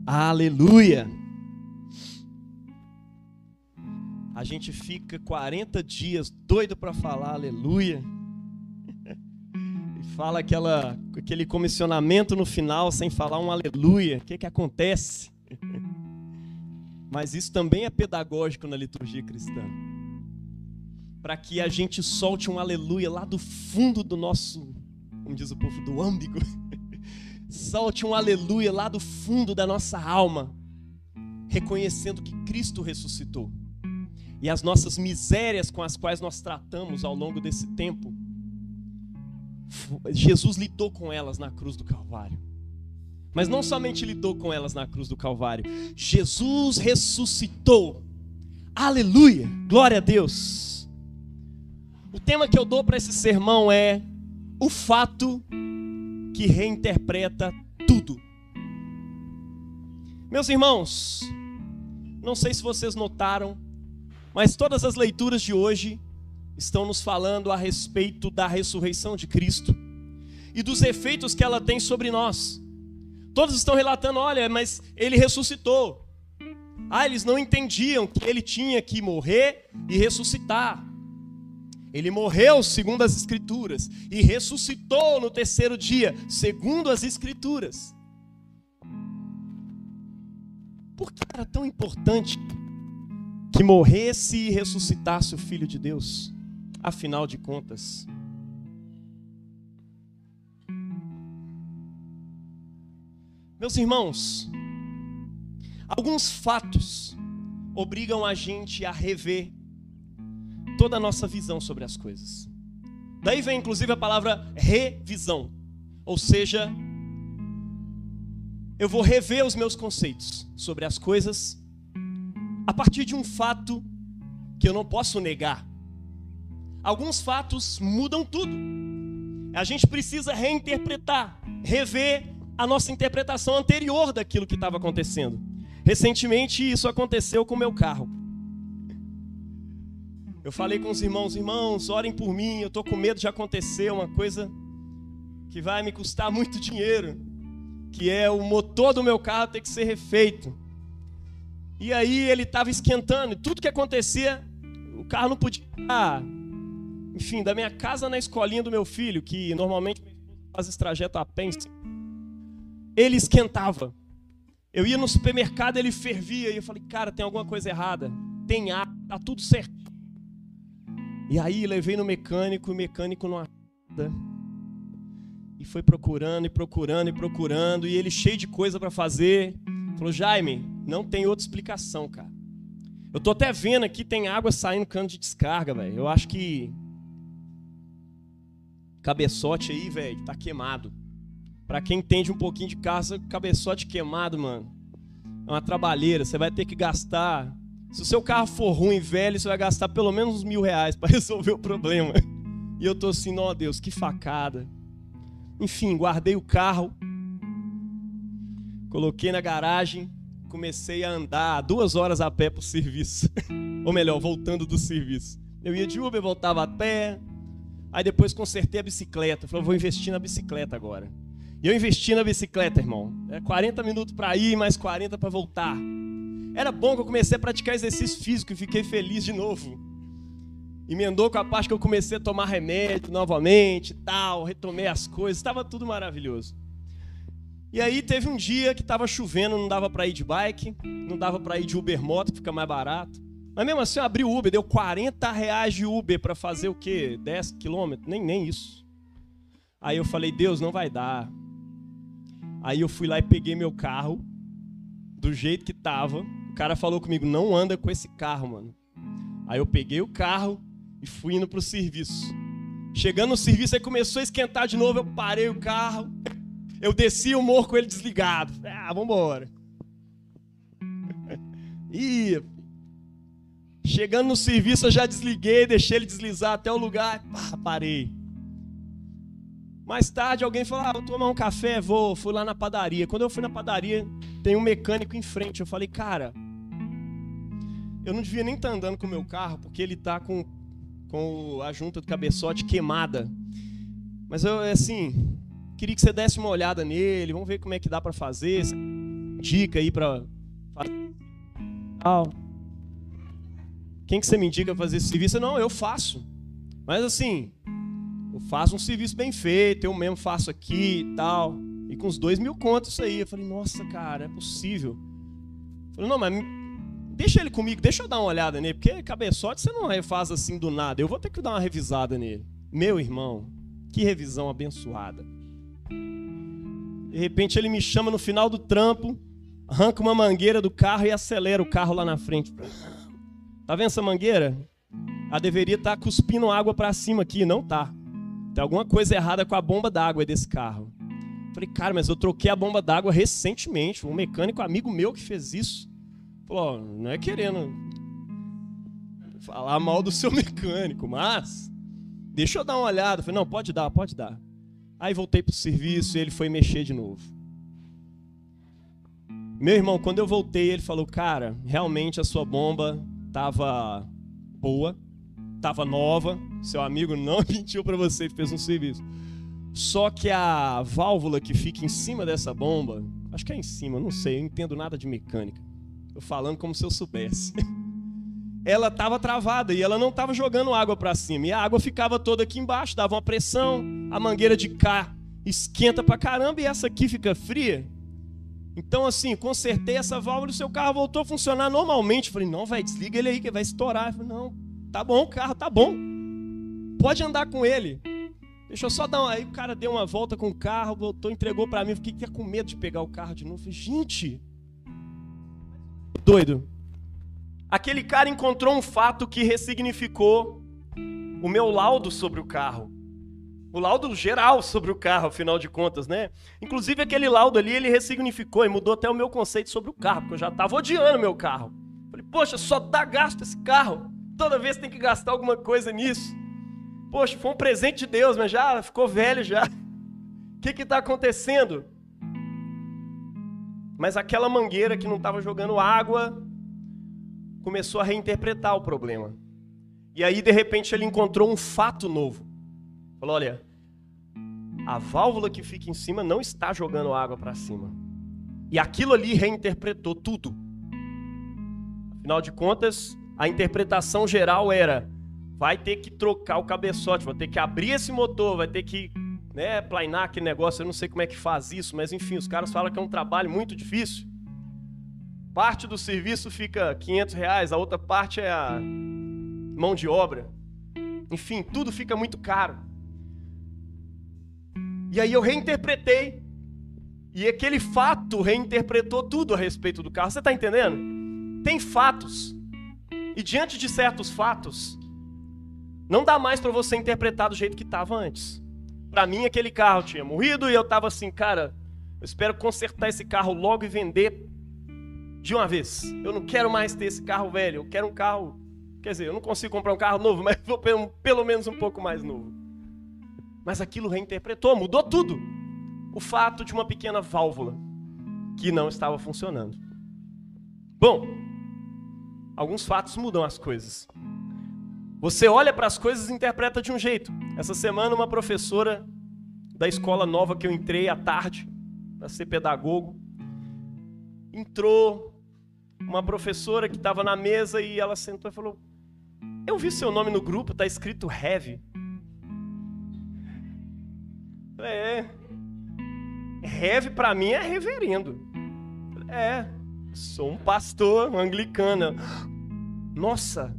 Aleluia! A gente fica 40 dias doido para falar aleluia. E fala aquele comissionamento no final sem falar um aleluia. O que acontece? Mas isso também é pedagógico na liturgia cristã. Para que a gente solte um aleluia lá do fundo do nosso, como diz o povo, do âmago. Solte um aleluia lá do fundo da nossa alma, reconhecendo que Cristo ressuscitou. E as nossas misérias com as quais nós tratamos ao longo desse tempo, Jesus lidou com elas na cruz do Calvário. Mas não somente lidou com elas na cruz do Calvário, Jesus ressuscitou. Aleluia! Glória a Deus! O tema que eu dou para esse sermão é o fato que reinterpreta tudo. Meus irmãos, não sei se vocês notaram, mas todas as leituras de hoje estão nos falando a respeito da ressurreição de Cristo e dos efeitos que ela tem sobre nós. Todos estão relatando, olha, mas ele ressuscitou. Eles não entendiam que ele tinha que morrer e ressuscitar. Ele morreu segundo as Escrituras e ressuscitou no terceiro dia, segundo as Escrituras. Por que era tão importante que morresse e ressuscitasse o Filho de Deus? Afinal de contas, meus irmãos, alguns fatos obrigam a gente a rever toda a nossa visão sobre as coisas. Daí vem inclusive a palavra revisão, ou seja, eu vou rever os meus conceitos sobre as coisas a partir de um fato que eu não posso negar. Alguns fatos mudam tudo. A gente precisa reinterpretar, rever a nossa interpretação anterior daquilo que estava acontecendo. Recentemente isso aconteceu com o meu carro. Eu falei com os irmãos, orem por mim, eu estou com medo de acontecer uma coisa que vai me custar muito dinheiro, que é o motor do meu carro ter que ser refeito. E aí ele estava esquentando, e tudo que acontecia, o carro não podia estar. Enfim, da minha casa na escolinha do meu filho, que normalmente faz esse trajeto a pé, ele esquentava. Eu ia no supermercado, ele fervia, e eu falei, cara, tem alguma coisa errada. Tem ar, tá tudo certo. E aí levei no mecânico, o mecânico não achava. E foi procurando, e ele cheio de coisa para fazer. Falou, Jaime, não tem outra explicação, cara. Eu tô até vendo aqui, tem água saindo no cano de descarga, velho. Eu acho que cabeçote aí, velho, tá queimado. Pra quem entende um pouquinho de carro, cabeçote queimado, mano, é uma trabalheira. Você vai ter que gastar... Se o seu carro for ruim, velho, você vai gastar pelo menos uns R$1.000 para resolver o problema. E eu tô assim, ó Deus, que facada. Enfim, guardei o carro, coloquei na garagem, comecei a andar 2 horas a pé pro serviço. Ou melhor, voltando do serviço. Eu ia de Uber, voltava a pé. Aí depois consertei a bicicleta. Falei, vou investir na bicicleta agora. E eu investi na bicicleta, irmão. 40 minutos para ir, mais 40 para voltar. Era bom que eu comecei a praticar exercício físico e fiquei feliz de novo. Emendou com a parte que eu comecei a tomar remédio novamente e tal, retomei as coisas, estava tudo maravilhoso. E aí teve um dia que estava chovendo, não dava para ir de bike, não dava para ir de Uber Moto, que fica mais barato. Mas mesmo assim eu abri o Uber, deu R$40 de Uber para fazer o quê? 10 quilômetros? Nem isso. Aí eu falei, Deus, não vai dar. Aí eu fui lá e peguei meu carro, do jeito que estava. O cara falou comigo, não anda com esse carro, mano. Aí eu peguei o carro e fui indo pro serviço. Chegando no serviço, aí começou a esquentar de novo, eu parei o carro, eu desci o morro com ele desligado. Vambora. Chegando no serviço, eu já desliguei, deixei ele deslizar até o lugar, parei. Mais tarde, alguém falou, vou tomar um café, fui lá na padaria. Quando eu fui na padaria, tem um mecânico em frente. Eu falei, cara, eu não devia nem estar andando com o meu carro, porque ele está com a junta do cabeçote queimada. Mas eu, assim, queria que você desse uma olhada nele, vamos ver como é que dá para fazer, dica aí para fazer. Quem que você me indica fazer esse serviço? Não, eu faço. Mas assim, eu faço um serviço bem feito, eu mesmo faço aqui e tal. E com uns 2.000 contos isso aí. Eu falei, nossa, cara, é possível. Eu falei, não, mas deixa ele comigo, deixa eu dar uma olhada nele, porque cabeçote você não refaz assim do nada. Eu vou ter que dar uma revisada nele. Meu irmão, que revisão abençoada. De repente ele me chama no final do trampo, arranca uma mangueira do carro e acelera o carro lá na frente. Tá vendo essa mangueira? Ela deveria estar cuspindo água para cima aqui, não tá. Tem alguma coisa errada com a bomba d'água desse carro. Falei, cara, mas eu troquei a bomba d'água recentemente. Um mecânico amigo meu que fez isso. Falou, não é querendo falar mal do seu mecânico, mas deixa eu dar uma olhada. Falei, não, pode dar, pode dar. Aí voltei pro serviço e ele foi mexer de novo. Meu irmão, quando eu voltei, ele falou, cara, realmente a sua bomba estava boa, estava nova, seu amigo não mentiu para você, fez um serviço. Só que a válvula que fica em cima dessa bomba, acho que é em cima, não sei, eu não entendo nada de mecânica. Tô falando como se eu soubesse. Ela estava travada e ela não estava jogando água para cima. E a água ficava toda aqui embaixo, dava uma pressão, a mangueira de cá esquenta pra caramba e essa aqui fica fria. Então, assim, consertei essa válvula e o seu carro voltou a funcionar normalmente. Falei, não, velho, desliga ele aí que vai estourar. Falei, não, tá bom, o carro tá bom. Pode andar com ele. Deixa eu só dar uma... Aí o cara deu uma volta com o carro, voltou, entregou pra mim. Eu fiquei com medo de pegar o carro de novo. Falei, gente, doido. Aquele cara encontrou um fato que ressignificou o meu laudo sobre o carro. O laudo geral sobre o carro, afinal de contas, né? Inclusive aquele laudo ali, ele ressignificou e mudou até o meu conceito sobre o carro, porque eu já estava odiando meu carro. Falei, poxa, só dá gasto esse carro. Toda vez tem que gastar alguma coisa nisso. Poxa, foi um presente de Deus, mas já ficou velho já. O que está acontecendo? Mas aquela mangueira que não estava jogando água começou a reinterpretar o problema. E aí, de repente, ele encontrou um fato novo. Falou, olha, a válvula que fica em cima não está jogando água para cima. E aquilo ali reinterpretou tudo. Afinal de contas, a interpretação geral era, vai ter que trocar o cabeçote, vai ter que abrir esse motor, vai ter que, né, planar aquele negócio, eu não sei como é que faz isso, mas enfim, os caras falam que é um trabalho muito difícil. Parte do serviço fica R$500, a outra parte é a mão de obra. Enfim, tudo fica muito caro. E aí eu reinterpretei. E aquele fato reinterpretou tudo a respeito do carro. Você está entendendo? Tem fatos. E diante de certos fatos, não dá mais para você interpretar do jeito que estava antes. Para mim, aquele carro tinha morrido e eu estava assim, cara, eu espero consertar esse carro logo e vender de uma vez. Eu não quero mais ter esse carro velho. Eu quero um carro... Quer dizer, eu não consigo comprar um carro novo, mas vou pelo menos um pouco mais novo. Mas aquilo reinterpretou, mudou tudo. O fato de uma pequena válvula que não estava funcionando. Bom, alguns fatos mudam as coisas. Você olha para as coisas e interpreta de um jeito. Essa semana, uma professora da escola nova que eu entrei à tarde, para ser pedagogo, entrou uma professora que estava na mesa e ela sentou e falou, eu vi seu nome no grupo, está escrito Heavy. Heavy para mim é reverendo. Sou um pastor, um anglicano. Nossa,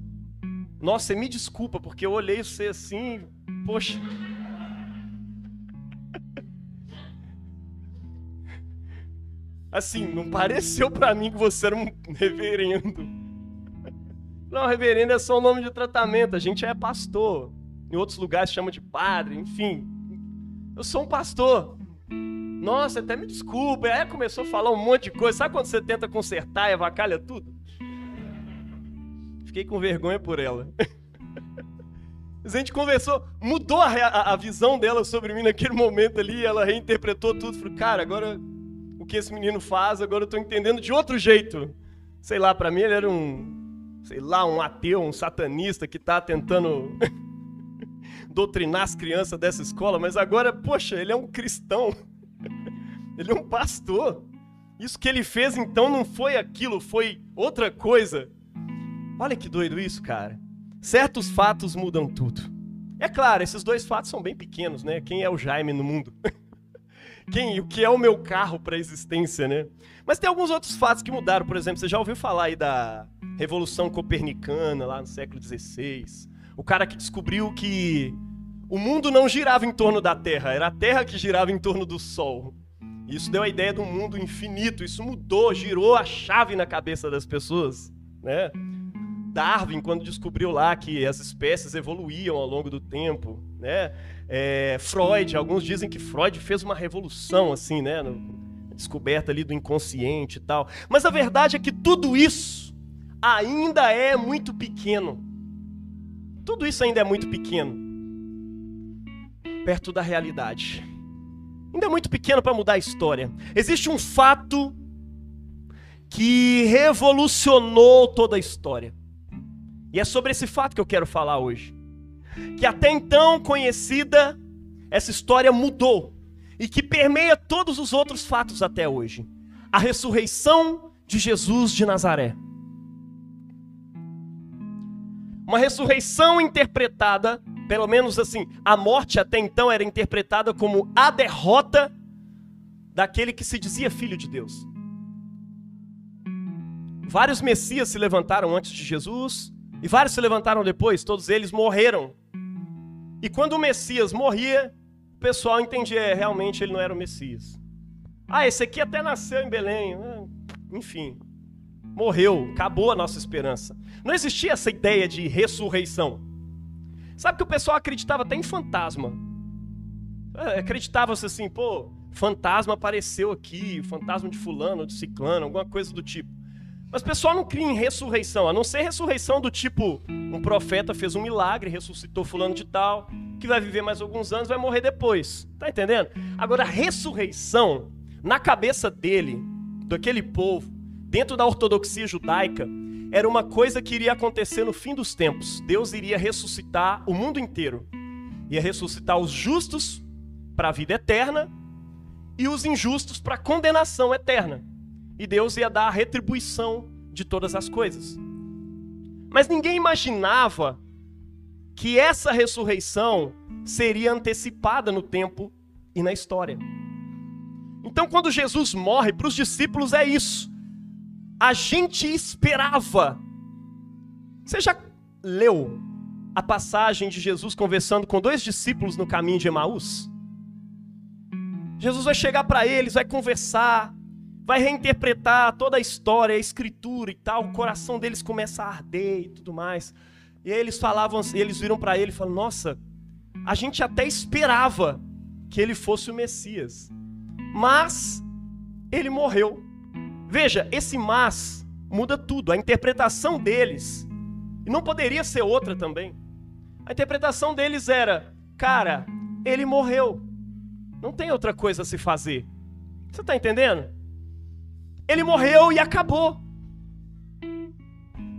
me desculpa, porque eu olhei você assim, poxa. Assim, não pareceu para mim que você era um reverendo. Não, reverendo é só um nome de tratamento, a gente é pastor. Em outros lugares chama de padre, enfim. Eu sou um pastor. Nossa, até me desculpa. Aí começou a falar um monte de coisa. Sabe quando você tenta consertar e avacalha tudo? Fiquei com vergonha por ela. A gente conversou, mudou a visão dela sobre mim naquele momento ali. Ela reinterpretou tudo. Falei, cara, agora o que esse menino faz, agora eu tô entendendo de outro jeito. Sei lá, pra mim ele era um ateu, um satanista que tá tentando doutrinar as crianças dessa escola, mas agora, poxa, ele é um cristão. Ele é um pastor. Isso que ele fez, então, não foi aquilo, foi outra coisa. Olha que doido isso, cara. Certos fatos mudam tudo. É claro, esses dois fatos são bem pequenos, né? Quem é o Jaime no mundo? O que é o meu carro para a existência, né? Mas tem alguns outros fatos que mudaram. Por exemplo, você já ouviu falar aí da Revolução Copernicana, lá no século XVI? O cara que descobriu que o mundo não girava em torno da Terra, era a Terra que girava em torno do Sol. Isso deu a ideia de um mundo infinito, isso mudou, girou a chave na cabeça das pessoas, né? Darwin, quando descobriu lá que as espécies evoluíam ao longo do tempo, né? Freud, alguns dizem que Freud fez uma revolução, assim, né? Descoberta ali do inconsciente e tal. Mas a verdade é que tudo isso ainda é muito pequeno. Tudo isso ainda é muito pequeno, perto da realidade. Ainda é muito pequeno para mudar a história. Existe um fato que revolucionou toda a história. E é sobre esse fato que eu quero falar hoje. Que até então conhecida, essa história mudou. E que permeia todos os outros fatos até hoje. A ressurreição de Jesus de Nazaré. Uma ressurreição interpretada, pelo menos assim, a morte até então era interpretada como a derrota daquele que se dizia filho de Deus. Vários messias se levantaram antes de Jesus e vários se levantaram depois, todos eles morreram. E quando o Messias morria, o pessoal entendia, realmente ele não era o Messias. Esse aqui até nasceu em Belém, enfim, morreu, acabou a nossa esperança. Não existia essa ideia de ressurreição. Sabe que o pessoal acreditava até em fantasma. Acreditava-se assim, fantasma apareceu aqui, fantasma de fulano, de ciclano, alguma coisa do tipo. Mas o pessoal não cria em ressurreição, a não ser ressurreição do tipo, um profeta fez um milagre, ressuscitou fulano de tal, que vai viver mais alguns anos, vai morrer depois. Tá entendendo? Agora, a ressurreição, na cabeça dele, daquele povo, dentro da ortodoxia judaica, era uma coisa que iria acontecer no fim dos tempos. Deus iria ressuscitar o mundo inteiro. Ia ressuscitar os justos para a vida eterna e os injustos para a condenação eterna. E Deus ia dar a retribuição de todas as coisas. Mas ninguém imaginava que essa ressurreição seria antecipada no tempo e na história. Então, quando Jesus morre, para os discípulos é isso. A gente esperava. Você já leu a passagem de Jesus conversando com dois discípulos no caminho de Emaús? Jesus vai chegar para eles, vai conversar, vai reinterpretar toda a história, a escritura e tal. O coração deles começa a arder e tudo mais. E aí eles viram para ele e falaram: nossa, a gente até esperava que ele fosse o Messias, mas ele morreu. Veja, esse mas muda tudo. A interpretação deles, e não poderia ser outra também, a interpretação deles era: cara, ele morreu, não tem outra coisa a se fazer. Você está entendendo? Ele morreu e acabou.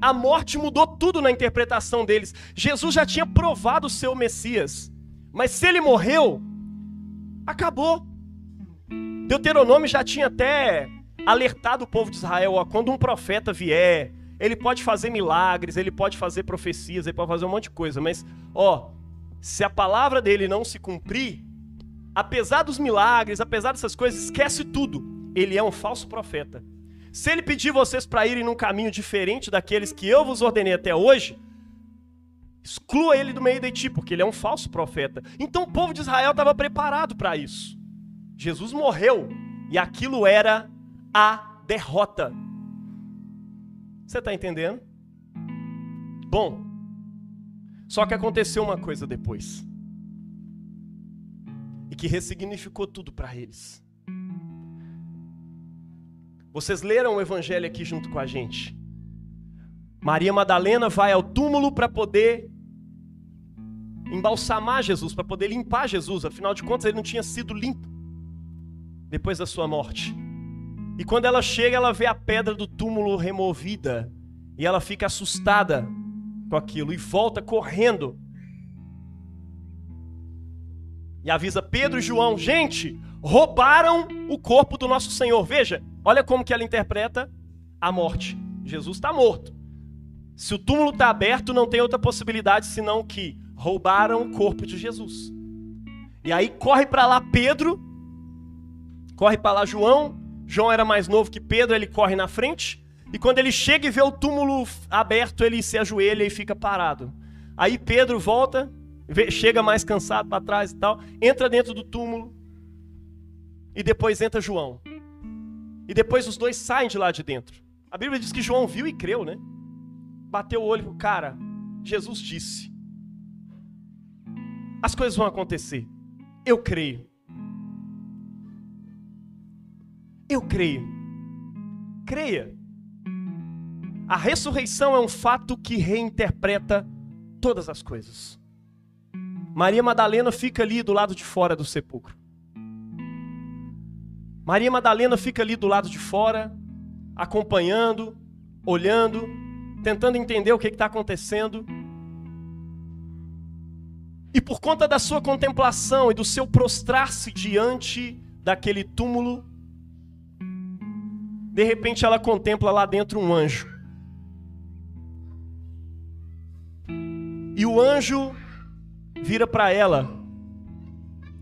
A morte mudou tudo na interpretação deles. Jesus já tinha provado ser o Messias, mas se ele morreu, acabou. Deuteronômio já tinha até alertado o povo de Israel: quando um profeta vier, ele pode fazer milagres, ele pode fazer profecias, ele pode fazer um monte de coisa, mas se a palavra dele não se cumprir, apesar dos milagres, apesar dessas coisas, esquece tudo. Ele é um falso profeta. Se ele pedir vocês para irem num caminho diferente daqueles que eu vos ordenei até hoje, exclua ele do meio de ti, porque ele é um falso profeta. Então o povo de Israel estava preparado para isso. Jesus morreu e aquilo era a derrota. Você está entendendo? Bom, só que aconteceu uma coisa depois, e que ressignificou tudo para eles. Vocês leram o evangelho aqui junto com a gente. Maria Madalena vai ao túmulo para poder embalsamar Jesus, para poder limpar Jesus. Afinal de contas, ele não tinha sido limpo depois da sua morte. E quando ela chega, ela vê a pedra do túmulo removida. E ela fica assustada com aquilo e volta correndo E avisa Pedro e João: gente, roubaram o corpo do nosso Senhor. Veja, olha como que ela interpreta a morte. Jesus está morto. Se o túmulo está aberto, não tem outra possibilidade senão que roubaram o corpo de Jesus. E aí corre para lá Pedro, corre para lá João. João era mais novo que Pedro, ele corre na frente. E quando ele chega e vê o túmulo aberto, ele se ajoelha e fica parado. Aí Pedro volta, chega mais cansado para trás e tal, entra dentro do túmulo. E depois entra João. E depois os dois saem de lá de dentro. A Bíblia diz que João viu e creu, né? Bateu o olho, cara, Jesus disse: as coisas vão acontecer. Eu creio. Eu creio. Creia. A ressurreição é um fato que reinterpreta todas as coisas. Maria Madalena fica ali do lado de fora do sepulcro. Maria Madalena fica ali do lado de fora, acompanhando, olhando, tentando entender o que está acontecendo. E por conta da sua contemplação e do seu prostrar-se diante daquele túmulo, de repente ela contempla lá dentro um anjo. E o anjo vira para ela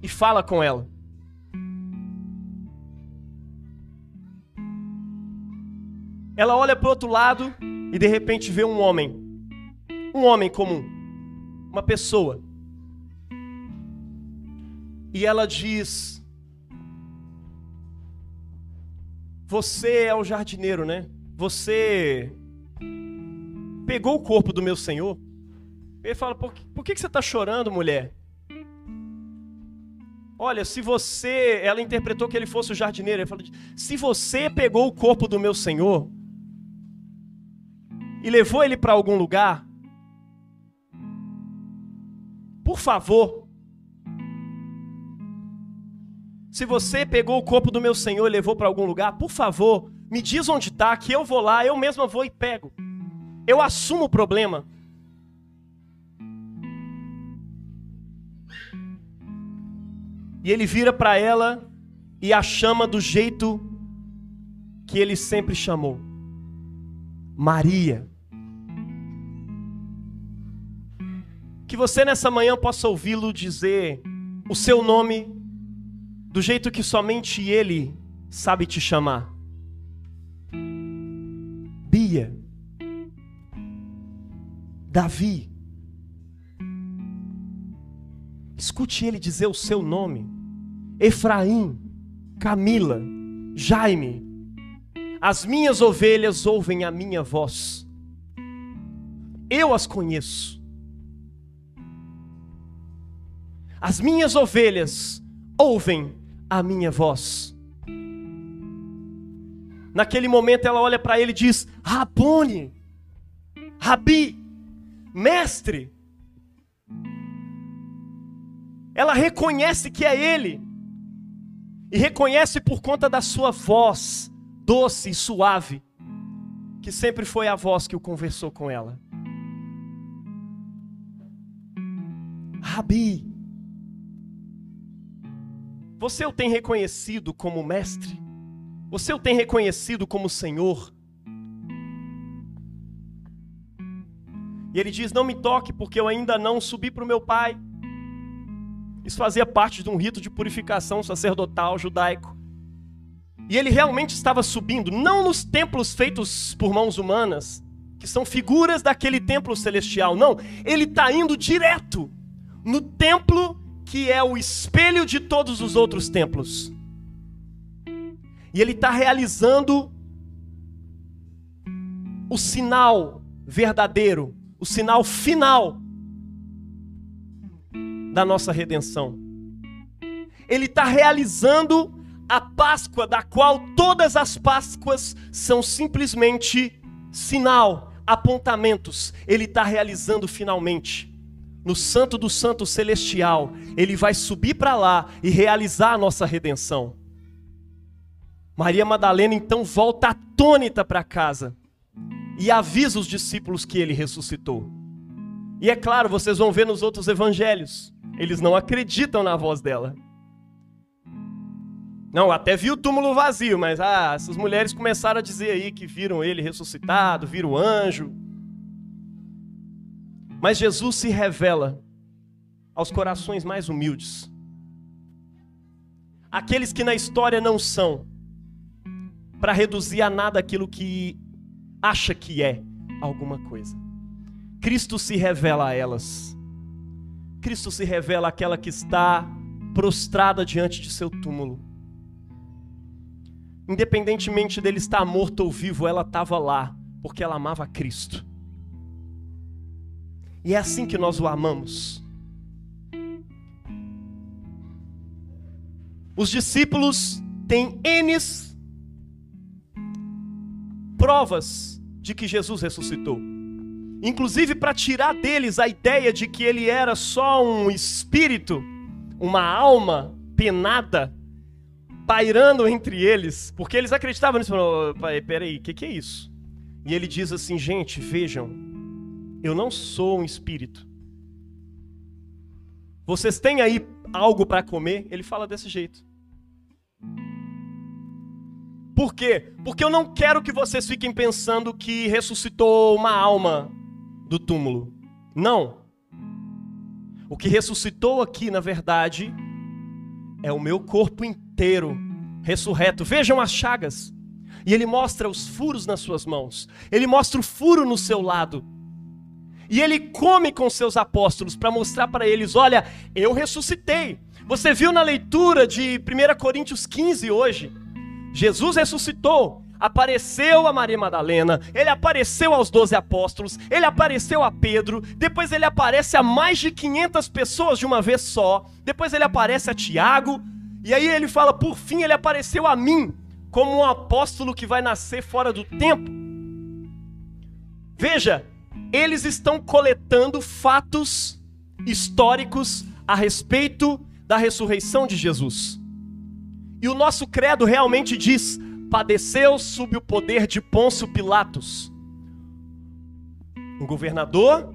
e fala com ela. Ela olha para o outro lado e de repente vê um homem comum, uma pessoa. E ela diz: você é o jardineiro, né? Você pegou o corpo do meu Senhor? Ele fala: por que você está chorando, mulher? Olha, se você... Ela interpretou que ele fosse o jardineiro. Ele falou: se você pegou o corpo do meu Senhor e levou ele para algum lugar, por favor, se você pegou o corpo do meu Senhor e levou para algum lugar, por favor, me diz onde está, que eu vou lá, eu mesma vou e pego. Eu assumo o problema. E ele vira para ela e a chama do jeito que ele sempre chamou: Maria. Que você nessa manhã possa ouvi-lo dizer o seu nome do jeito que somente ele sabe te chamar. Bia. Davi. Escute ele dizer o seu nome. Efraim, Camila, Jaime. As minhas ovelhas ouvem a minha voz. Eu as conheço. As minhas ovelhas ouvem a minha voz. Naquele momento ela olha para ele e diz: Rabone, Rabi, mestre. Ela reconhece que é ele. E reconhece por conta da sua voz doce e suave, que sempre foi a voz que o conversou com ela. Rabi, você o tem reconhecido como mestre? Você o tem reconhecido como Senhor? E ele diz: não me toque, porque eu ainda não subi para o meu pai. Isso fazia parte de um rito de purificação sacerdotal judaico. E ele realmente estava subindo, não nos templos feitos por mãos humanas, que são figuras daquele templo celestial, não. Ele está indo direto no templo que é o espelho de todos os outros templos. E ele está realizando o sinal verdadeiro, o sinal final da nossa redenção. Ele está realizando a Páscoa, da qual todas as Páscoas são simplesmente sinal, apontamentos. Ele está realizando finalmente. No Santo do Santo Celestial, ele vai subir para lá e realizar a nossa redenção. Maria Madalena então volta atônita para casa e avisa os discípulos que ele ressuscitou. E é claro, vocês vão ver nos outros evangelhos, Eles não acreditam na voz dela. Não, até vi o túmulo vazio, mas essas mulheres começaram a dizer aí que viram ele ressuscitado, viram o anjo. Mas Jesus se revela aos corações mais humildes. Aqueles que na história não são, para reduzir a nada aquilo que acha que é alguma coisa. Cristo se revela a elas. Cristo se revela àquela que está prostrada diante de seu túmulo. Independentemente dele estar morto ou vivo, ela estava lá, porque ela amava Cristo. E é assim que nós o amamos. Os discípulos têm N provas de que Jesus ressuscitou. Inclusive para tirar deles a ideia de que ele era só um espírito, uma alma penada, pairando entre eles, porque eles acreditavam nisso. Falaram, peraí, o que é isso? E ele diz assim, gente, vejam, eu não sou um espírito. Vocês têm aí algo para comer? Ele fala desse jeito. Por quê? Porque eu não quero que vocês fiquem pensando que ressuscitou uma alma do túmulo. Não. O que ressuscitou aqui, na verdade, é o meu corpo inteiro ressurreto. Vejam as chagas. E ele mostra os furos nas suas mãos. Ele mostra o furo no seu lado. E ele come com seus apóstolos para mostrar para eles, olha, eu ressuscitei. Você viu na leitura de 1 Coríntios 15 hoje? Jesus ressuscitou, apareceu a Maria Madalena, ele apareceu aos 12 apóstolos, ele apareceu a Pedro, depois ele aparece a mais de 500 pessoas de uma vez só, depois ele aparece a Tiago, e aí ele fala, por fim ele apareceu a mim, como um apóstolo que vai nascer fora do tempo. Veja, eles estão coletando fatos históricos a respeito da ressurreição de Jesus. E o nosso credo realmente diz, padeceu sob o poder de Pôncio Pilatos. Um governador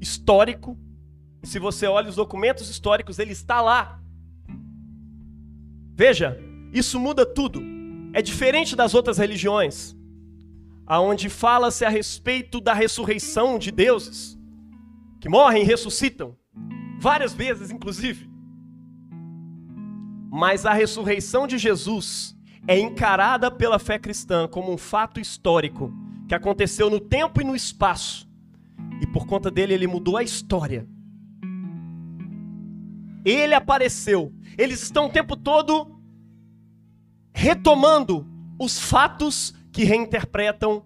histórico, e se você olha os documentos históricos, ele está lá. Veja, isso muda tudo. É diferente das outras religiões, aonde fala-se a respeito da ressurreição de deuses, que morrem e ressuscitam, várias vezes inclusive. Mas a ressurreição de Jesus é encarada pela fé cristã como um fato histórico, que aconteceu no tempo e no espaço, e por conta dele ele mudou a história. Ele apareceu, eles estão o tempo todo retomando os fatos que reinterpretam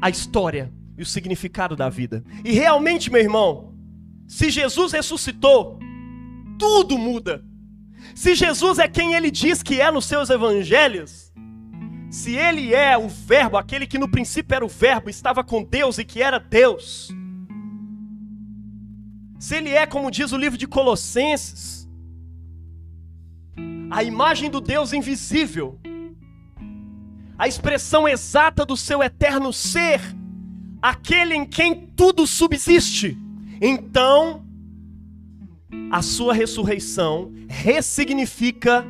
a história e o significado da vida. E realmente, meu irmão, se Jesus ressuscitou, tudo muda. Se Jesus é quem ele diz que é nos seus evangelhos, se ele é o verbo, aquele que no princípio era o verbo, estava com Deus e que era Deus, se ele é, como diz o livro de Colossenses, a imagem do Deus invisível, a expressão exata do seu eterno ser, aquele em quem tudo subsiste, então a sua ressurreição ressignifica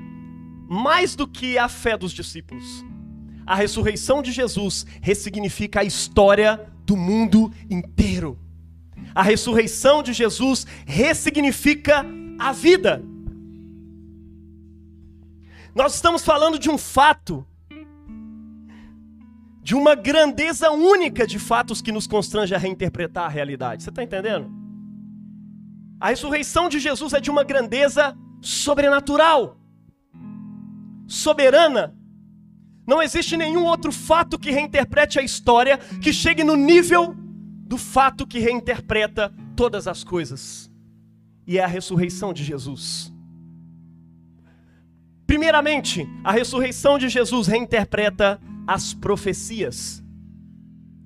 mais do que a fé dos discípulos. A ressurreição de Jesus ressignifica a história do mundo inteiro. A ressurreição de Jesus ressignifica a vida. Nós estamos falando de um fato, de uma grandeza única de fatos que nos constrange a reinterpretar a realidade. Você está entendendo? A ressurreição de Jesus é de uma grandeza sobrenatural, soberana. Não existe nenhum outro fato que reinterprete a história que chegue no nível do fato que reinterpreta todas as coisas. E é a ressurreição de Jesus. Primeiramente, a ressurreição de Jesus reinterpreta as profecias.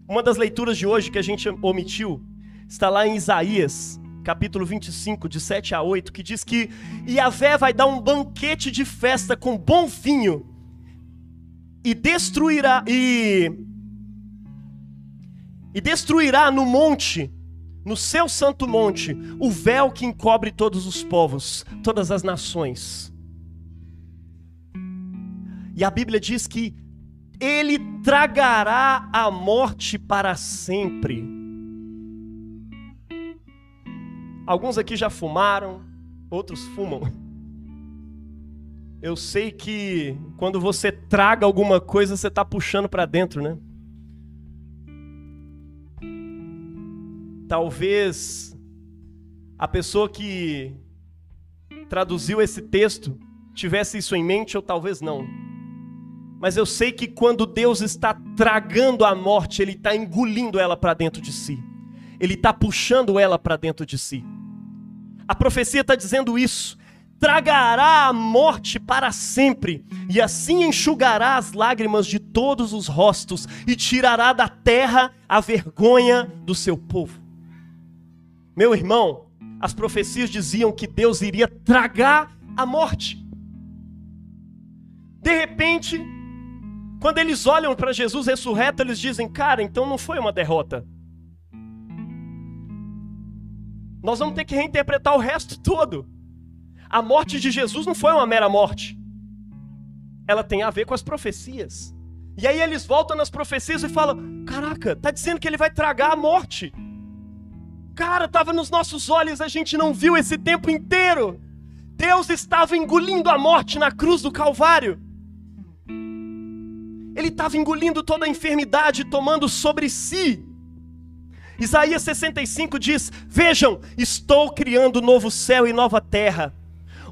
Uma das leituras de hoje que a gente omitiu está lá em Isaías, capítulo 25, de 7 a 8, que diz que Yahvé vai dar um banquete de festa com bom vinho e destruirá no monte, no seu santo monte, o véu que encobre todos os povos, todas as nações. E a Bíblia diz que ele tragará a morte para sempre. Alguns aqui já fumaram, outros fumam. Eu sei que quando você traga alguma coisa, você está puxando para dentro, né? Talvez a pessoa que traduziu esse texto tivesse isso em mente, ou talvez não. Mas eu sei que quando Deus está tragando a morte, Ele está engolindo ela para dentro de si. Ele está puxando ela para dentro de si. A profecia está dizendo isso. Tragará a morte para sempre, e assim enxugará as lágrimas de todos os rostos, e tirará da terra a vergonha do seu povo. Meu irmão, as profecias diziam que Deus iria tragar a morte. De repente, quando eles olham para Jesus ressurreto, eles dizem, cara, então não foi uma derrota. Nós vamos ter que reinterpretar o resto todo. A morte de Jesus não foi uma mera morte. Ela tem a ver com as profecias. E aí eles voltam nas profecias e falam, caraca, tá dizendo que ele vai tragar a morte. Cara, estava nos nossos olhos, a gente não viu esse tempo inteiro. Deus estava engolindo a morte na cruz do Calvário. Ele estava engolindo toda a enfermidade, tomando sobre si. Isaías 65 diz, vejam, estou criando novo céu e nova terra.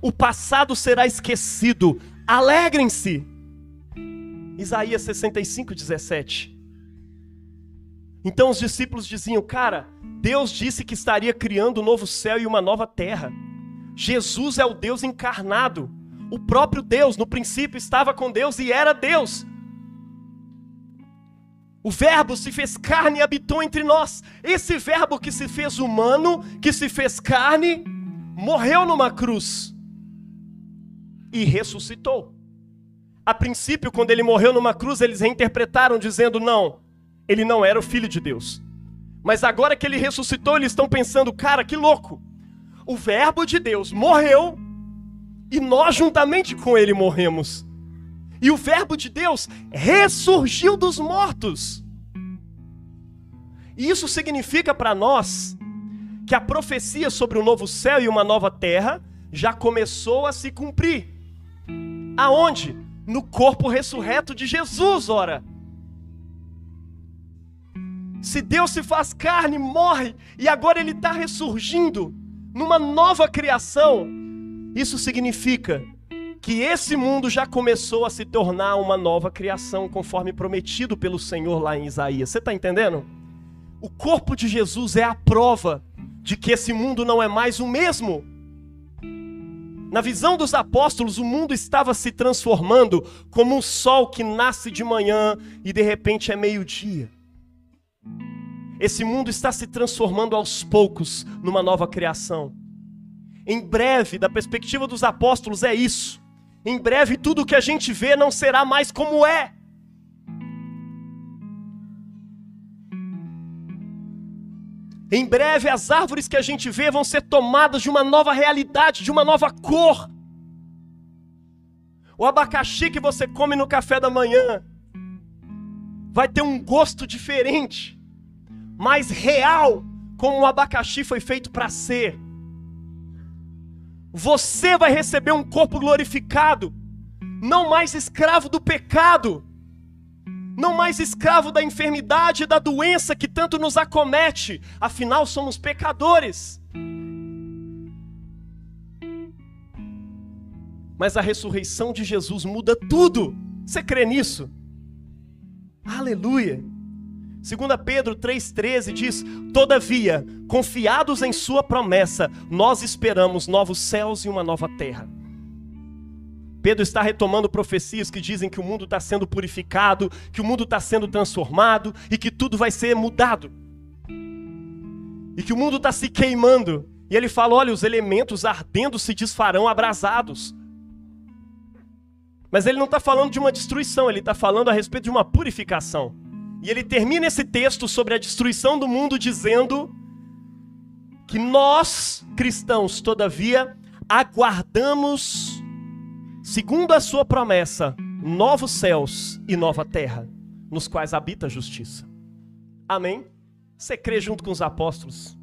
O passado será esquecido, alegrem-se. Isaías 65, 17. Então os discípulos diziam, cara, Deus disse que estaria criando um novo céu e uma nova terra. Jesus é o Deus encarnado. O próprio Deus, no princípio, estava com Deus e era Deus. O verbo se fez carne e habitou entre nós. Esse verbo que se fez humano, que se fez carne, morreu numa cruz e ressuscitou. A princípio, quando ele morreu numa cruz, eles reinterpretaram dizendo, não, ele não era o Filho de Deus. Mas agora que ele ressuscitou, eles estão pensando, cara, que louco. O verbo de Deus morreu e nós juntamente com ele morremos. E o verbo de Deus ressurgiu dos mortos. E isso significa para nós que a profecia sobre um novo céu e uma nova terra já começou a se cumprir. Aonde? No corpo ressurreto de Jesus, ora. Se Deus se faz carne, morre, e agora Ele está ressurgindo numa nova criação, isso significa que esse mundo já começou a se tornar uma nova criação, conforme prometido pelo Senhor lá em Isaías. Você está entendendo? O corpo de Jesus é a prova de que esse mundo não é mais o mesmo. Na visão dos apóstolos, o mundo estava se transformando como um sol que nasce de manhã e de repente é meio-dia. Esse mundo está se transformando aos poucos numa nova criação. Em breve, da perspectiva dos apóstolos, é isso. Em breve, tudo o que a gente vê não será mais como é. Em breve, as árvores que a gente vê vão ser tomadas de uma nova realidade, de uma nova cor. O abacaxi que você come no café da manhã vai ter um gosto diferente, mais real, como o abacaxi foi feito para ser. Você vai receber um corpo glorificado, não mais escravo do pecado, não mais escravo da enfermidade e da doença que tanto nos acomete, afinal somos pecadores. Mas a ressurreição de Jesus muda tudo. Você crê nisso? Aleluia! 2 Pedro 3,13 diz, todavia, confiados em sua promessa, nós esperamos novos céus e uma nova terra. Pedro está retomando profecias que dizem que o mundo está sendo purificado, que o mundo está sendo transformado e que tudo vai ser mudado. E que o mundo está se queimando. E ele fala, olha, os elementos ardendo se desfarão abrasados. Mas ele não está falando de uma destruição, ele está falando a respeito de uma purificação. E ele termina esse texto sobre a destruição do mundo dizendo que nós, cristãos, todavia, aguardamos, segundo a sua promessa, novos céus e nova terra, nos quais habita a justiça. Amém? Você crê junto com os apóstolos?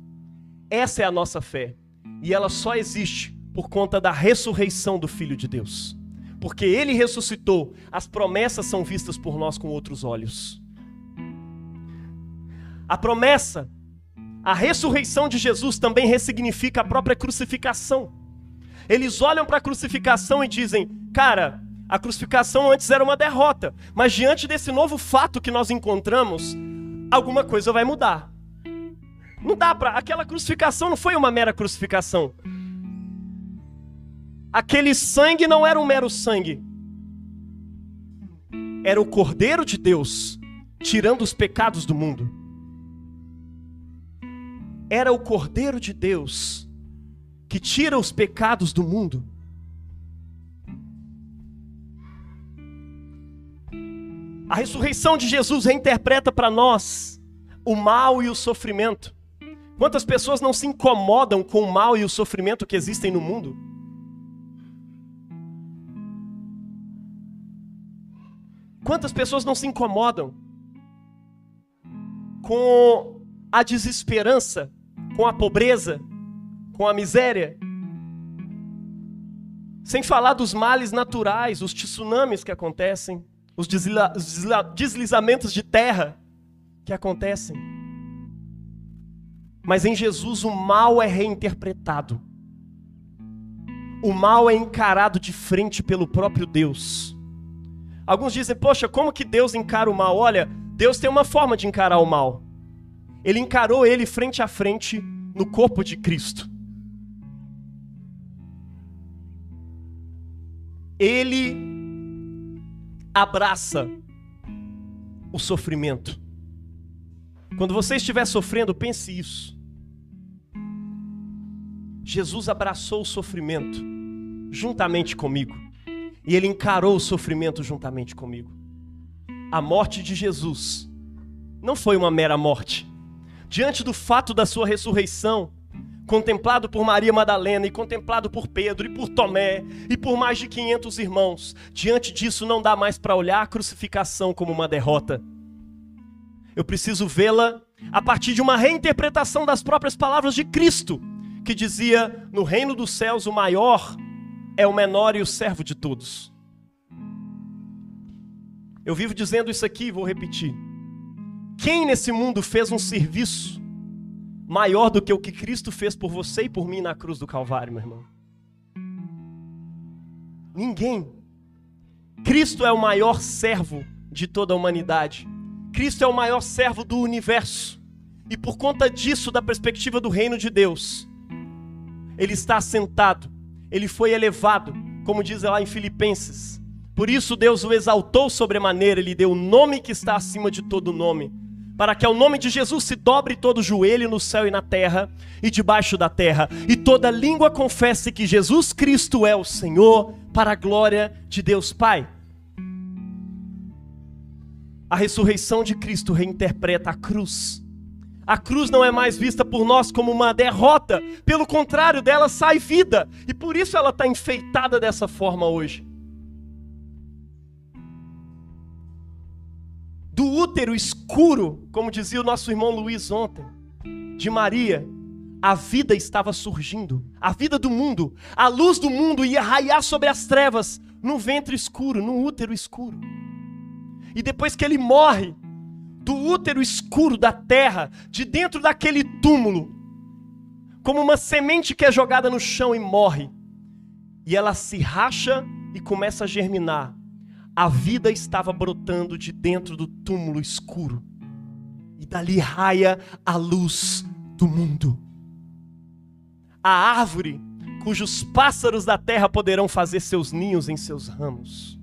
Essa é a nossa fé. E ela só existe por conta da ressurreição do Filho de Deus. Porque Ele ressuscitou, as promessas são vistas por nós com outros olhos. A promessa, a ressurreição de Jesus também ressignifica a própria crucificação. Eles olham para a crucificação e dizem, cara, a crucificação antes era uma derrota, mas diante desse novo fato que nós encontramos, alguma coisa vai mudar. Não dá para... Aquela crucificação não foi uma mera crucificação. Aquele sangue não era um mero sangue. Era o Cordeiro de Deus tirando os pecados do mundo. Era o Cordeiro de Deus que tira os pecados do mundo. A ressurreição de Jesus reinterpreta para nós o mal e o sofrimento. Quantas pessoas não se incomodam com o mal e o sofrimento que existem no mundo? Quantas pessoas não se incomodam com a desesperança, com a pobreza, com a miséria? Sem falar dos males naturais, os tsunamis que acontecem, os deslizamentos de terra que acontecem. Mas em Jesus o mal é reinterpretado. O mal é encarado de frente pelo próprio Deus. Alguns dizem, poxa, como que Deus encara o mal? Olha, Deus tem uma forma de encarar o mal. Ele encarou ele frente a frente no corpo de Cristo. Ele abraça o sofrimento. Quando você estiver sofrendo, pense isso. Jesus abraçou o sofrimento juntamente comigo. E Ele encarou o sofrimento juntamente comigo. A morte de Jesus não foi uma mera morte. Diante do fato da sua ressurreição, contemplado por Maria Madalena e contemplado por Pedro e por Tomé e por mais de 500 irmãos, diante disso não dá mais para olhar a crucificação como uma derrota. Eu preciso vê-la a partir de uma reinterpretação das próprias palavras de Cristo, que dizia, no reino dos céus o maior é o menor e o servo de todos. Eu vivo dizendo isso aqui e vou repetir. Quem nesse mundo fez um serviço maior do que o que Cristo fez por você e por mim na cruz do Calvário, meu irmão? Ninguém. Cristo é o maior servo de toda a humanidade. Cristo é o maior servo do universo. E por conta disso, da perspectiva do reino de Deus, Ele está assentado, Ele foi elevado, como diz lá em Filipenses. Por isso Deus o exaltou sobremaneira, Ele deu o nome que está acima de todo nome, para que ao nome de Jesus se dobre todo o joelho no céu e na terra e debaixo da terra, e toda língua confesse que Jesus Cristo é o Senhor, para a glória de Deus Pai. A ressurreição de Cristo reinterpreta a cruz. A cruz não é mais vista por nós como uma derrota, pelo contrário, dela sai vida, e por isso ela está enfeitada dessa forma hoje. Do útero escuro, como dizia o nosso irmão Luiz ontem, de Maria, a vida estava surgindo, a vida do mundo, a luz do mundo ia raiar sobre as trevas, no ventre escuro, no útero escuro. E depois que ele morre, do útero escuro da terra, de dentro daquele túmulo, como uma semente que é jogada no chão e morre, e ela se racha e começa a germinar, a vida estava brotando de dentro do túmulo escuro, e dali raia a luz do mundo. A árvore cujos pássaros da terra poderão fazer seus ninhos em seus ramos.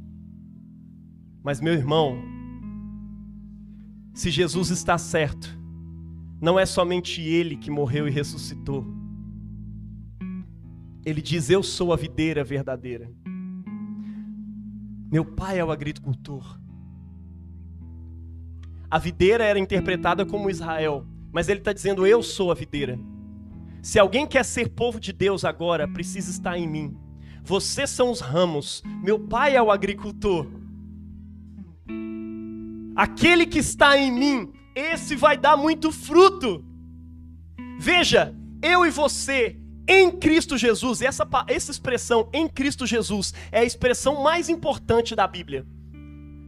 Mas, meu irmão, se Jesus está certo, não é somente Ele que morreu e ressuscitou. Ele diz, eu sou a videira verdadeira. Meu pai é o agricultor. A videira era interpretada como Israel, mas ele está dizendo, eu sou a videira. Se alguém quer ser povo de Deus agora, precisa estar em mim. Vocês são os ramos, meu pai é o agricultor. Aquele que está em mim, esse vai dar muito fruto. Veja, eu e você, em Cristo Jesus, essa expressão, em Cristo Jesus, é a expressão mais importante da Bíblia.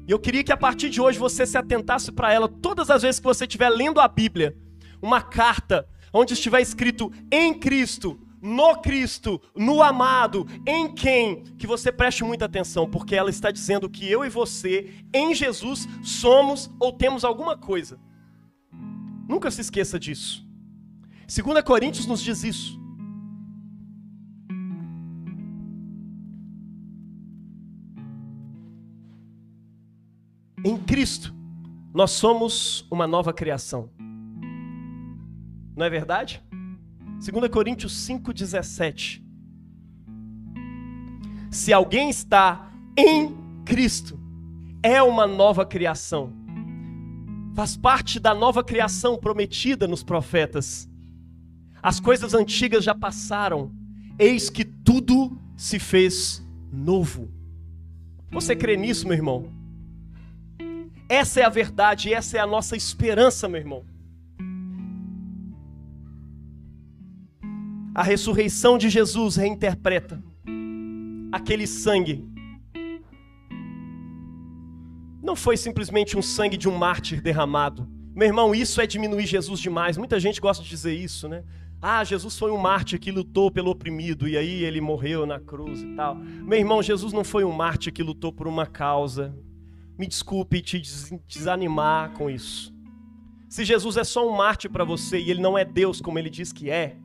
E eu queria que a partir de hoje você se atentasse para ela todas as vezes que você estiver lendo a Bíblia. Uma carta onde estiver escrito em Cristo, no amado, em quem, que você preste muita atenção, porque ela está dizendo que eu e você, em Jesus, somos ou temos alguma coisa. Nunca se esqueça disso. 2 Coríntios nos diz isso. Em Cristo, nós somos uma nova criação. Não é verdade? 2 Coríntios 5,17. Se alguém está em Cristo, é uma nova criação. Faz parte da nova criação prometida nos profetas. As coisas antigas já passaram, eis que tudo se fez novo. Você crê nisso, meu irmão? Essa é a verdade, essa é a nossa esperança, meu irmão. A ressurreição de Jesus reinterpreta aquele sangue. Não foi simplesmente um sangue de um mártir derramado. Meu irmão, isso é diminuir Jesus demais. Muita gente gosta de dizer isso, né? Ah, Jesus foi um mártir que lutou pelo oprimido e aí ele morreu na cruz e tal. Meu irmão, Jesus não foi um mártir que lutou por uma causa. Me desculpe te desanimar com isso. Se Jesus é só um mártir para você e ele não é Deus como ele diz que é,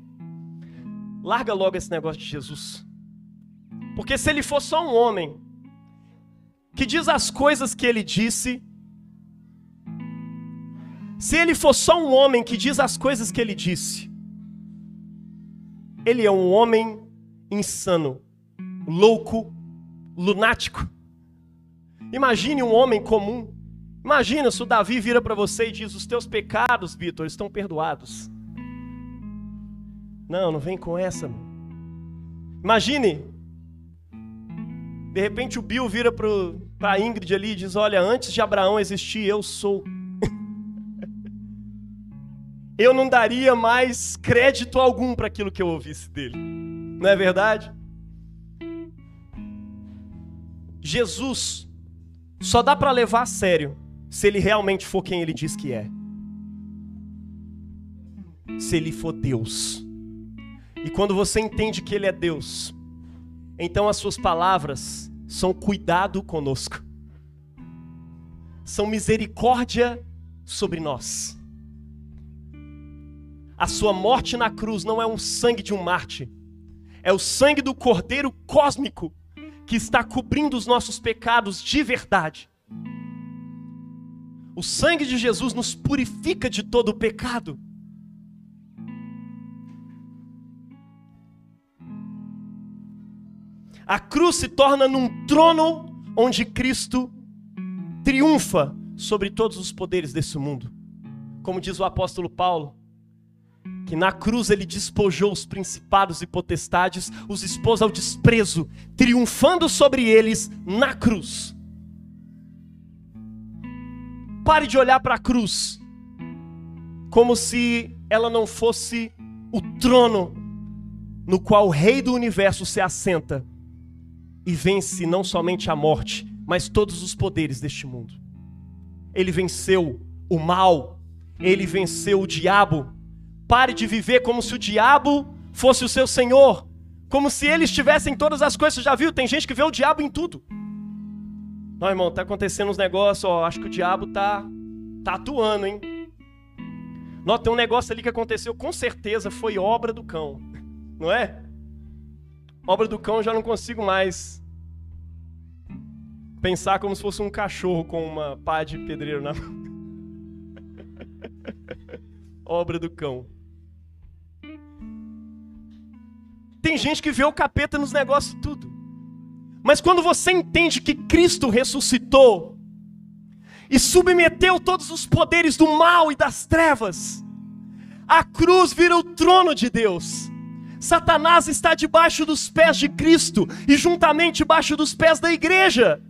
larga logo esse negócio de Jesus. Porque se ele for só um homem que diz as coisas que ele disse, se ele for só um homem que diz as coisas que ele disse, ele é um homem insano, louco, lunático. Imagine um homem comum. Imagina se o Davi vira para você e diz: os teus pecados, Vitor, estão perdoados. Não vem com essa, mano. Imagine, de repente o Bill vira para a Ingrid ali e diz: olha, antes de Abraão existir, eu sou. Eu não daria mais crédito algum para aquilo que eu ouvisse dele. Não é verdade? Jesus só dá para levar a sério se ele realmente for quem ele diz que é. Se ele for Deus. E quando você entende que ele é Deus, então as suas palavras são cuidado conosco. São misericórdia sobre nós. A sua morte na cruz não é um sangue de um mártir. É o sangue do Cordeiro cósmico que está cobrindo os nossos pecados de verdade. O sangue de Jesus nos purifica de todo o pecado. A cruz se torna num trono onde Cristo triunfa sobre todos os poderes desse mundo. Como diz o apóstolo Paulo, que na cruz ele despojou os principados e potestades, os expôs ao desprezo, triunfando sobre eles na cruz. Pare de olhar para a cruz como se ela não fosse o trono no qual o Rei do Universo se assenta e vence não somente a morte, mas todos os poderes deste mundo. Ele venceu o mal, ele venceu o diabo. Pare de viver como se o diabo fosse o seu senhor, como se ele estivesse em todas as coisas. Você já viu? Tem gente que vê o diabo em tudo. Não, irmão, tá acontecendo uns negócios, ó, acho que o diabo tá atuando, hein? Não, tem um negócio ali que aconteceu, com certeza foi obra do cão, não é? Obra do cão eu já não consigo mais pensar como se fosse um cachorro com uma pá de pedreiro na mão. Obra do cão. Tem gente que vê o capeta nos negócios tudo. Mas quando você entende que Cristo ressuscitou e submeteu todos os poderes do mal e das trevas, A cruz vira o trono de Deus. Satanás está debaixo dos pés de Cristo e juntamente debaixo dos pés da igreja.